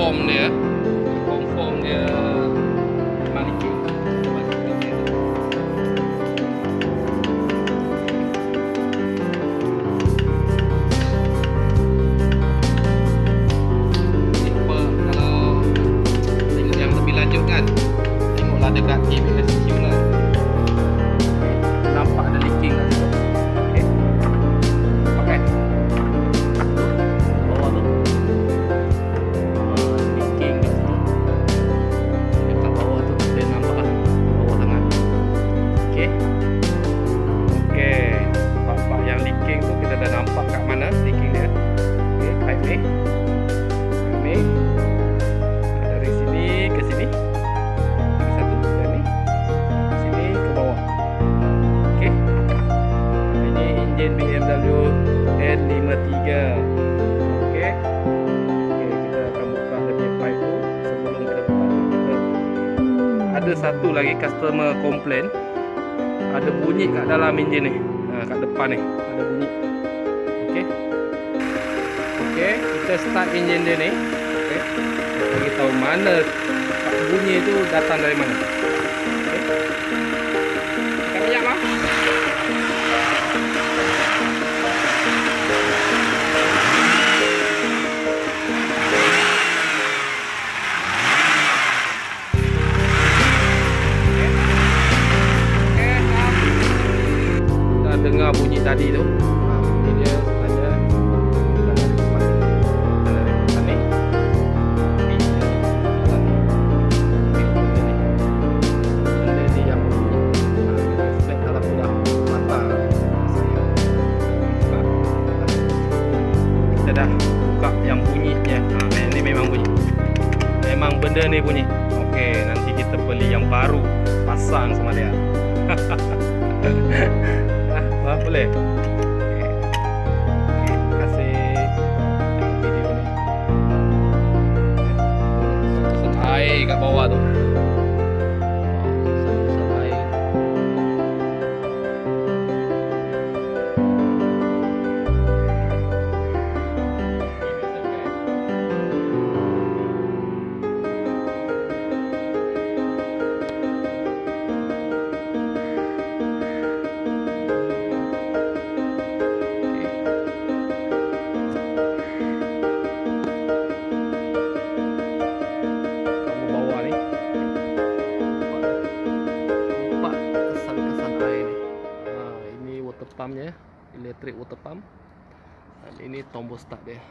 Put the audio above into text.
confirm dia memang licin. Kalau tengok yang lebih lanjut kan, tengoklah dekat ABS lah, nampak ada leaking kat situ. Okey, pakai bawah tu leaking kat situ, dekat bawah tu tak boleh nampak lah, bawah tangan. Okey, part yang leaking tu kita dah nampak kat mana leaking dia. Okey, pipe ni dari sini ke sini, satu dan ni sini ke bawah. Okey, ini enjin BMW N53. Okey, kita akan buka dia punya pipe tu. Sebelum kita buka tu, kita ada satu lagi customer komplain, ada bunyi kat dalam enjin ni, kat depan ni ada bunyi. Okey, kita start enjin dia ni. Okey, bagi tahu mana bunyi tu datang dari mana. Okey, kita minyak lah. Kita dengar bunyi tadi tu. Ini dia sebenarnya dari depan ni. Dari depan ni. Ni depan ni. Benda ni yang bunyi. Spek dalam sudah mata. Kita dah buka yang bunyinya. Ini memang bunyi. Memang benda ni bunyi. Okey, nanti kita beli yang baru, pasang sama dia. Boleh. Terima kasih tengok video ni. Susun air kat bawah tu. Susun air. Pumpnya, electric water pump, dan ini tombol start dia.